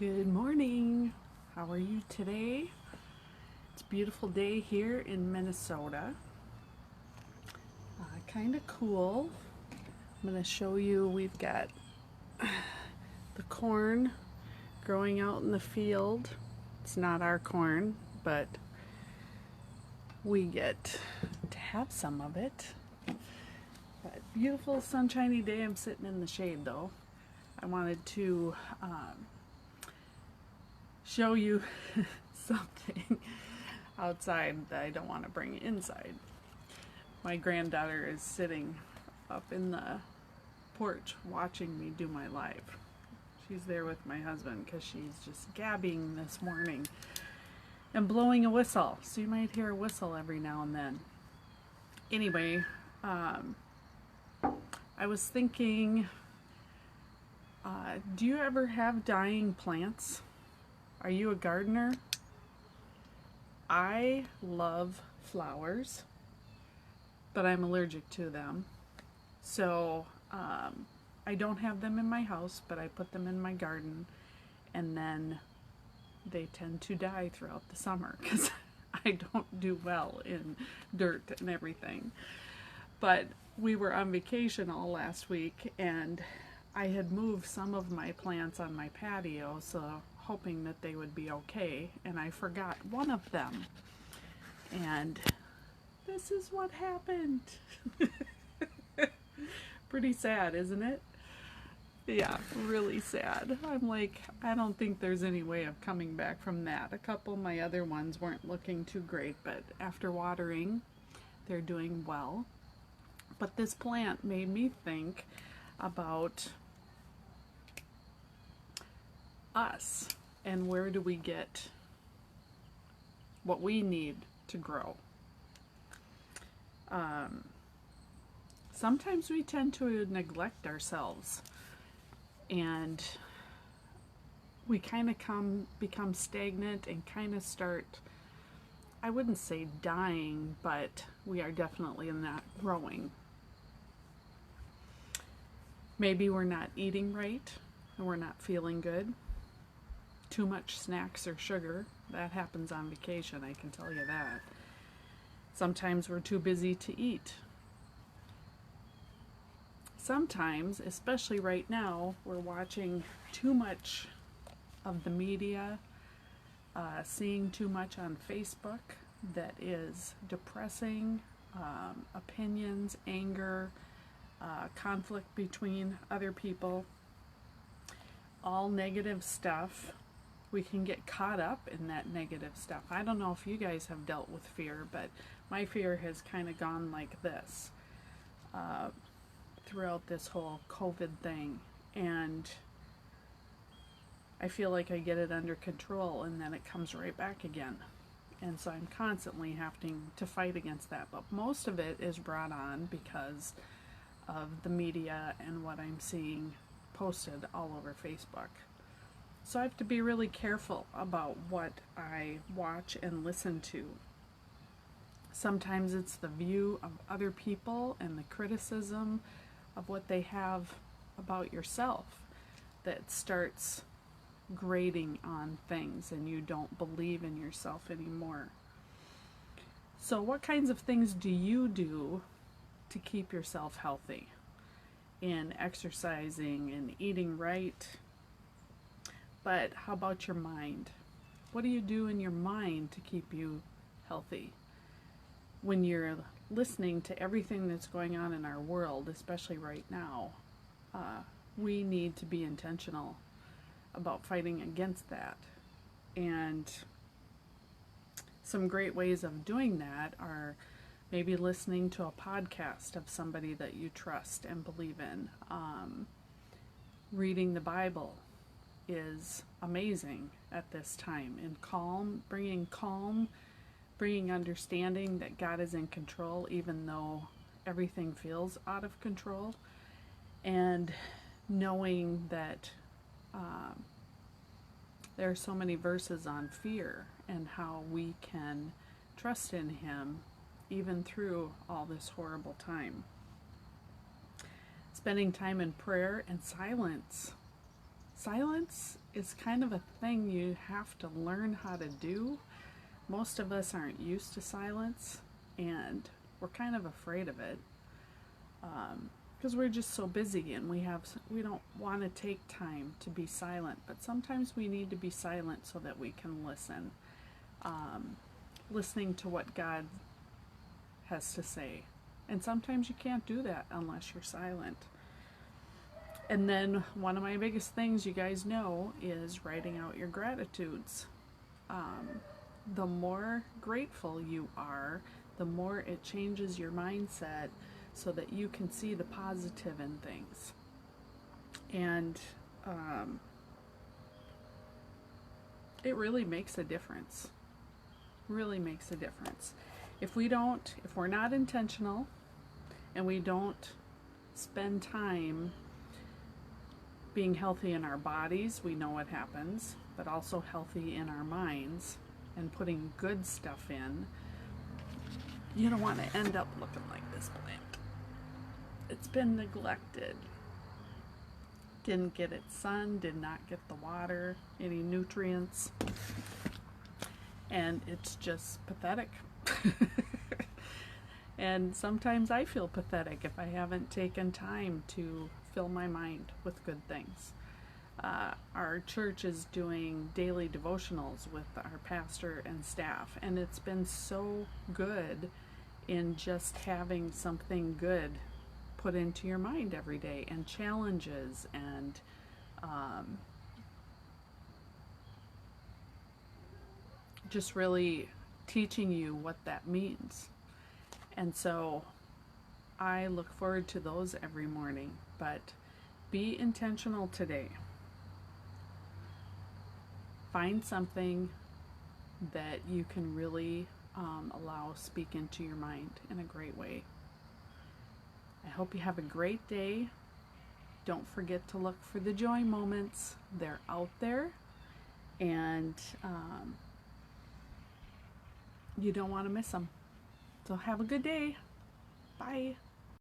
Good morning. How are you today? It's a beautiful day here in Minnesota. Kind of cool. I'm going to show you we've got the corn growing out in the field. It's not our corn, but we get to have some of it. But beautiful sunshiny day. I'm sitting in the shade though. I wanted to show you something outside that I don't want to bring inside. My granddaughter is sitting up in the porch watching me do my live. She's there with my husband because she's just gabbing this morning and blowing a whistle. So you might hear a whistle every now and then. Anyway, I was thinking, do you ever have dying plants? Are you a gardener? I love flowers, but I'm allergic to them. So I don't have them in my house, but I put them in my garden, and then they tend to die throughout the summer because I don't do well in dirt and everything. But we were on vacation all last week, and I had moved some of my plants on my patio, so hoping that they would be okay, and I forgot one of them. And this is what happened. Pretty sad, isn't it? Yeah, really sad. I'm like, I don't think there's any way of coming back from that. A couple of my other ones weren't looking too great, but after watering, they're doing well. But this plant made me think about us and where do we get what we need to grow. Sometimes we tend to neglect ourselves, and we kind of become stagnant and kind of start, I wouldn't say dying, but we are definitely not growing. Maybe we're not eating right and we're not feeling good. Too much snacks or sugar. That happens on vacation, I can tell you that. Sometimes we're too busy to eat. Sometimes, especially right now, we're watching too much of the media, seeing too much on Facebook that is depressing, opinions, anger, conflict between other people, all negative stuff. We can get caught up in that negative stuff. I don't know if you guys have dealt with fear, but my fear has kind of gone like this throughout this whole COVID thing. And I feel like I get it under control and then it comes right back again. And so I'm constantly having to fight against that. But most of it is brought on because of the media and what I'm seeing posted all over Facebook. So I have to be really careful about what I watch and listen to. Sometimes it's the view of other people and the criticism of what they have about yourself that starts grading on things and you don't believe in yourself anymore. So what kinds of things do you do to keep yourself healthy? In exercising and eating right? But how about your mind? What do you do in your mind to keep you healthy? When you're listening to everything that's going on in our world, especially right now, we need to be intentional about fighting against that. And some great ways of doing that are maybe listening to a podcast of somebody that you trust and believe in. Reading the Bible is amazing at this time, and bringing understanding that God is in control even though everything feels out of control, and knowing that there are so many verses on fear and how we can trust in Him even through all this horrible time. Spending time in prayer and silence. silence is kind of a thing you have to learn how to do. Most of us aren't used to silence, and we're kind of afraid of it because we're just so busy, and we don't want to take time to be silent. But sometimes we need to be silent so that we can listen, listening to what God has to say. And sometimes you can't do that unless you're silent. And then one of my biggest things, you guys know, is writing out your gratitudes. The more grateful you are, the more it changes your mindset so that you can see the positive in things. And it really makes a difference. Really makes a difference. If we're not intentional and we don't spend time being healthy in our bodies, we know what happens, but also healthy in our minds and putting good stuff in, you don't want to end up looking like this plant. It's been neglected. Didn't get its sun, did not get the water, any nutrients, and it's just pathetic. And sometimes I feel pathetic if I haven't taken time to fill my mind with good things. Our church is doing daily devotionals with our pastor and staff, and it's been so good in just having something good put into your mind every day, and challenges, and just really teaching you what that means. And so I look forward to those every morning. But be intentional today. Find something that you can really allow speak into your mind in a great way. I hope you have a great day. Don't forget to look for the joy moments. They're out there, and you don't want to miss them. So have a good day. Bye.